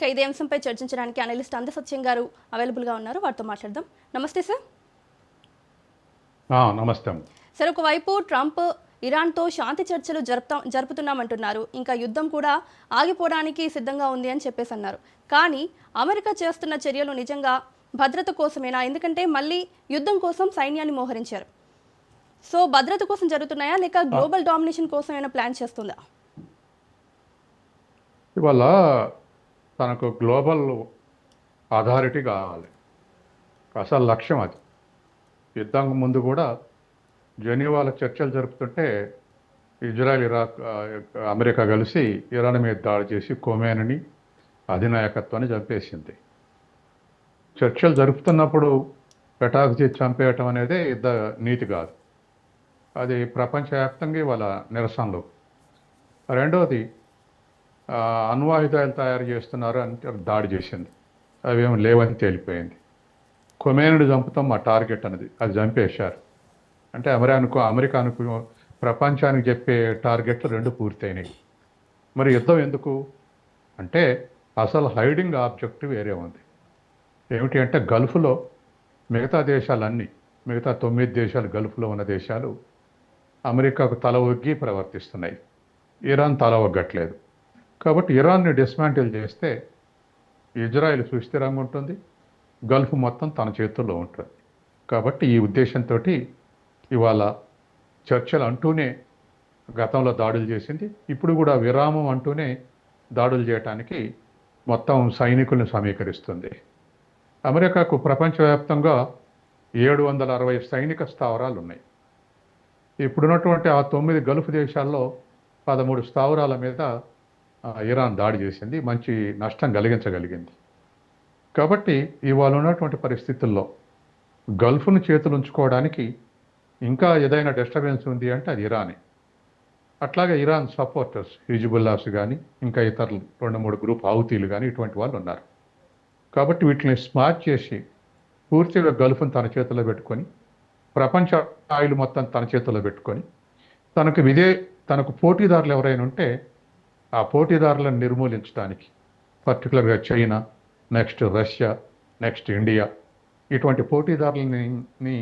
ఇదే అంశంపై చర్చించడానికి అనలిస్ట్ అందసత్యం గారు అవైలబుల్గా ఉన్నారు. వారితో మాట్లాడదాం. నమస్తే సార్. నమస్తే సార్, ఒకవైపు ట్రంప్ ఇరాన్తో శాంతి చర్చలు జరుపుతున్నామంటున్నారు. ఇంకా యుద్ధం కూడా ఆగిపోవడానికి సిద్ధంగా ఉంది అని చెప్పేసి అన్నారు. కానీ అమెరికా చేస్తున్న చర్యలు నిజంగా భద్రత కోసమేనా? ఎందుకంటే మళ్ళీ యుద్ధం కోసం సైన్యాన్ని మోహరించారు. సో భద్రత కోసం జరుగుతున్నాయా లేక గ్లోబల్ డామినేషన్ కోసం ఏమైనా ప్లాన్ చేస్తుందా? ఇవాళ తనకు గ్లోబల్ అథారిటీ కావాలి, అసలు లక్ష్యం అది. యుద్ధం ముందు కూడా జెనీవాలో చర్చలు జరుపుతుంటే ఇజ్రాయెల్, ఇరాక్, అమెరికా కలిసి ఇరాన్ మీద దాడి చేసి ఖొమేనీని అధినాయకత్వాన్ని చంపేసింది. చర్చలు జరుపుతున్నప్పుడు పెటాకు చేసి చంపేయటం అనేది యుద్ధ నీతి కాదు. అది ప్రపంచవ్యాప్తంగా ఇవాళ నిరసనలు. రెండవది అణ్వాయుధాలు తయారు చేస్తున్నారు అంటే దాడి చేసింది, అవేమి లేవని తేలిపోయింది. ఖొమేనీని చంపుతాం మా టార్గెట్ అనేది, అది చంపేశారు. అంటే అమెరికానుకు ప్రపంచానికి చెప్పే టార్గెట్లు రెండు పూర్తయినాయి. మరి యుద్ధం ఎందుకు అంటే అసలు హైడింగ్ ఆబ్జెక్టివ్ వేరే ఉంది. ఏమిటి అంటే గల్ఫ్లో మిగతా దేశాలన్నీ, మిగతా 9 దేశాలు, గల్ఫ్లో ఉన్న దేశాలు అమెరికాకు తల ఒగ్గి ప్రవర్తిస్తున్నాయి. ఇరాన్ తల ఒగ్గట్లేదు. కాబట్టి ఇరాన్ని డిస్మాంటిల్ చేస్తే ఇజ్రాయెల్ సుస్థిరంగా ఉంటుంది, గల్ఫ్ మొత్తం తన చేతుల్లో ఉంటుంది. కాబట్టి ఈ ఉద్దేశంతో ఇవాళ చర్చలు అంటూనే గతంలో దాడులు చేసింది, ఇప్పుడు కూడా విరామం అంటూనే దాడులు చేయడానికి మొత్తం సైనికులను సమీకరిస్తుంది. అమెరికాకు ప్రపంచవ్యాప్తంగా 760 సైనిక స్థావరాలు ఉన్నాయి. ఇప్పుడున్నటువంటి ఆ 9 గల్ఫ్ దేశాల్లో 13 స్థావరాల మీద ఇరాన్ దాడి చేసింది, మంచి నష్టం కలిగించగలిగింది. కాబట్టి ఇవాళ ఉన్నటువంటి పరిస్థితుల్లో గల్ఫ్ను చేతులు ఉంచుకోవడానికి ఇంకా ఏదైనా డిస్టర్బెన్స్ ఉంది అంటే అది ఇరానే. అట్లాగే ఇరాన్ సపోర్టర్స్ హిజ్బుల్లాస్ కానీ ఇంకా ఇతరులు 2-3 గ్రూప్ హౌతీలు కానీ ఇటువంటి వాళ్ళు ఉన్నారు. కాబట్టి వీటిని స్మార్ట్ చేసి పూర్తిగా గల్ఫ్ను తన చేతిలో పెట్టుకొని, ప్రపంచ ఆయిల్ మొత్తం తన చేతిలో పెట్టుకొని, తనకు పోటీదారులు ఎవరైనా ఉంటే ఆ పోటీదారులను నిర్మూలించడానికి, పర్టికులర్గా China, next Russia, next India, ఇటువంటి పోటీదారులని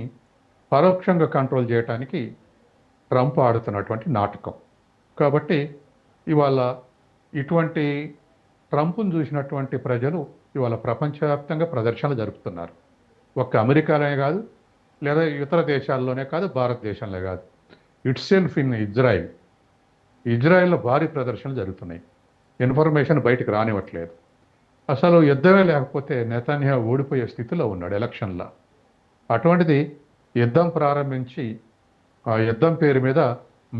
పరోక్షంగా కంట్రోల్ చేయడానికి ట్రంప్ ఆడుతున్నటువంటి నాటకం. కాబట్టి ఇవాళ ఇటువంటి ట్రంప్ను చూసినటువంటి ప్రజలు ఇవాళ ప్రపంచవ్యాప్తంగా ప్రదర్శనలు జరుపుతున్నారు. ఒక్క అమెరికాలోనే కాదు, లేదా ఇతర దేశాల్లోనే కాదు, భారతదేశంలో కాదు, ఇట్సెల్ఫ్ ఇన్ ఇజ్రాయెల్లో భారీ ప్రదర్శనలు జరుగుతున్నాయి. ఇన్ఫర్మేషన్ బయటకు రానివ్వట్లేదు. అసలు యుద్ధమే లేకపోతే నెతన్యాహు ఓడిపోయే స్థితిలో ఉన్నాడు ఎలక్షన్లో. అటువంటిది యుద్ధం ప్రారంభించి ఆ యుద్ధం పేరు మీద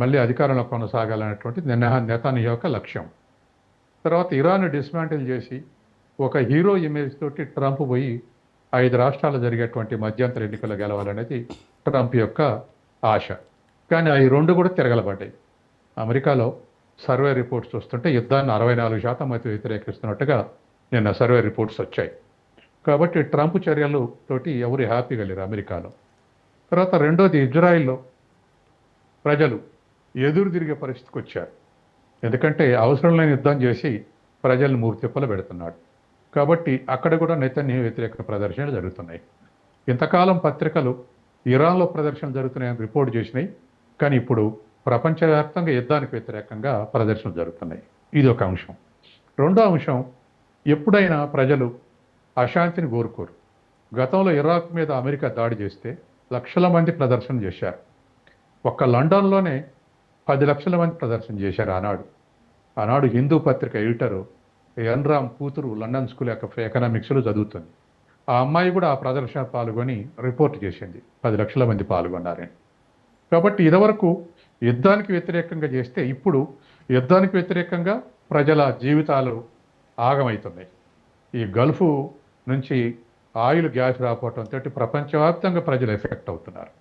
మళ్ళీ అధికారంలో కొనసాగాలనేటువంటి నెతన్యాహు యొక్క లక్ష్యం. తర్వాత ఇరాన్ డిస్మాంటిల్ చేసి ఒక హీరో ఇమేజ్ తోటి ట్రంప్ పోయి 5 రాష్ట్రాలు జరిగేటువంటి మధ్యంతర ఎన్నికలు గెలవాలనేది ట్రంప్ యొక్క ఆశ. కానీ అవి 2 కూడా తిరగలబడ్డాయి. అమెరికాలో సర్వే రిపోర్ట్స్ వస్తుంటే యుద్ధాన్ని 64% అయితే వ్యతిరేకిస్తున్నట్టుగా నిన్న సర్వే రిపోర్ట్స్ వచ్చాయి. కాబట్టి ట్రంప్ చర్యలతోటి ఎవరు హ్యాపీగా లేరు అమెరికాలో. తర్వాత రెండోది, ఇజ్రాయిల్లో ప్రజలు ఎదురు తిరిగే పరిస్థితికి వచ్చారు. ఎందుకంటే అవసరం లేని యుద్ధం చేసి ప్రజలను మూర్తిప్పలు పెడుతున్నాడు. కాబట్టి అక్కడ కూడా నెతన్యాహు వ్యతిరేక ప్రదర్శనలు జరుగుతున్నాయి. ఇంతకాలం పత్రికలు ఇరాన్లో ప్రదర్శనలు జరుగుతున్నాయని రిపోర్ట్ చేసినాయి, కానీ ఇప్పుడు ప్రపంచవ్యాప్తంగా యుద్ధానికి వ్యతిరేకంగా ప్రదర్శనలు జరుగుతున్నాయి. ఇది ఒక అంశం. రెండో అంశం, ఎప్పుడైనా ప్రజలు అశాంతిని కోరుకోరు. గతంలో ఇరాక్ మీద అమెరికా దాడి చేస్తే లక్షల మంది ప్రదర్శన చేశారు. ఒక్క లండన్లోనే 10 లక్షల మంది ప్రదర్శన చేశారు. ఆనాడు హిందూ పత్రిక ఎడిటరు ఎన్రామ్ కూతురు లండన్ స్కూల్ యొక్క ఎకనామిక్స్లో చదువుతుంది. ఆ అమ్మాయి కూడా ఆ ప్రదర్శన పాల్గొని రిపోర్ట్ చేసింది, 10 లక్షల మంది పాల్గొన్నారని. కాబట్టి ఇదివరకు యుద్ధానికి వ్యతిరేకంగా చేస్తే ఇప్పుడు యుద్ధానికి వ్యతిరేకంగా ప్రజల జీవితాలు ఆగమవుతున్నాయి. ఈ గల్ఫ్ నుంచి ఆయిల్, గ్యాస్ రాకపోవడంతో ప్రపంచవ్యాప్తంగా ప్రజలు ఎఫెక్ట్ అవుతున్నారు.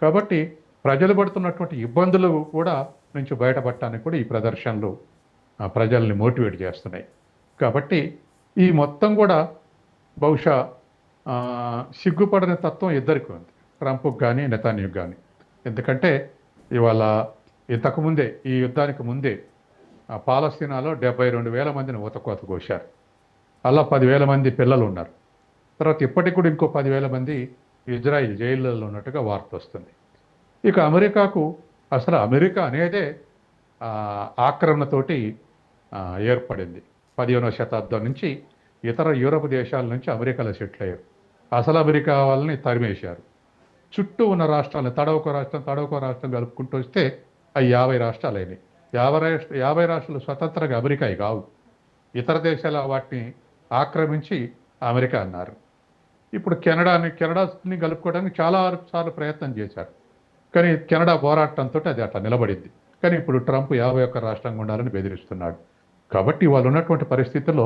కాబట్టి ప్రజలు పడుతున్నటువంటి ఇబ్బందులు కూడా నుంచి బయటపడటానికి కూడా ఈ ప్రదర్శనలు ప్రజల్ని మోటివేట్ చేస్తున్నాయి. కాబట్టి ఈ మొత్తం కూడా బహుశా సిగ్గుపడని తత్వం ఇద్దరికి ఉంది, ట్రంప్కి కానీ నెతన్యాహుకు కానీ. ఎందుకంటే ఇవాళ ఇంతకుముందే, ఈ యుద్ధానికి ముందే పాలస్తీనాలో 72,000 మందిని ఊతకోత కోశారు. అలా 10,000 మంది పిల్లలు ఉన్నారు. తర్వాత ఇప్పటికి కూడా ఇంకో 10,000 మంది ఇజ్రాయిల్ జైళ్ళలో ఉన్నట్టుగా వార్త వస్తుంది. ఇక అమెరికాకు అసలు అమెరికా అనేదే ఆ, ఆక్రమణతోటి ఆ, ఏర్పడింది. 15వ శతాబ్దం నుంచి ఇతర యూరప్ దేశాల నుంచి అమెరికాలో సెటిల్ అయ్యారు. అసలు అమెరికా వాళ్ళని తరిమేశారు. చుట్టూ ఉన్న రాష్ట్రాలను తడవకో రాష్ట్రం కలుపుకుంటూ వస్తే అవి 50 రాష్ట్రాలు అయినాయి. 50 రాష్ట్రాలు స్వతంత్రంగా అమెరికా కావు. ఇతర దేశాల వాటిని ఆక్రమించి అమెరికా అన్నారు. ఇప్పుడు కెనడాని కలుపుకోవడానికి చాలా సార్లు ప్రయత్నం చేశారు. కానీ కెనడా పోరాటంతో అది అట్లా నిలబడింది. కానీ ఇప్పుడు ట్రంప్ 51 రాష్ట్రంగా ఉండాలని బెదిరిస్తున్నాడు. కాబట్టి వాళ్ళు ఉన్నటువంటి పరిస్థితుల్లో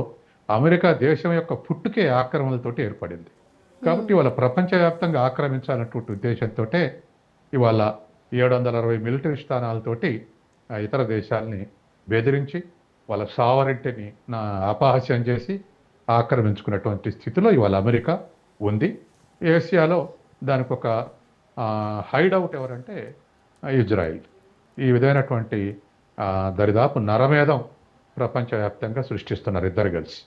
అమెరికా దేశం యొక్క పుట్టుకే ఆక్రమణలతోటి ఏర్పడింది. కాబట్టి వాళ్ళ ప్రపంచవ్యాప్తంగా ఆక్రమించాలన్నటువంటి ఉద్దేశంతో ఇవాళ 760 మిలిటరీ స్థానాలతోటి ఇతర దేశాలని బెదిరించి వాళ్ళ సావరెంటిని అపహాస్యం చేసి ఆక్రమించుకున్నటువంటి స్థితిలో ఇవాళ అమెరికా ఉంది. ఏషియాలో దానికి ఒక హైడౌట్ ఎవరంటే ఇజ్రాయిల్. ఈ విధమైనటువంటి దరిదాపు నరమేధం ప్రపంచవ్యాప్తంగా సృష్టిస్తున్నారు ఇద్దరు కలిసి.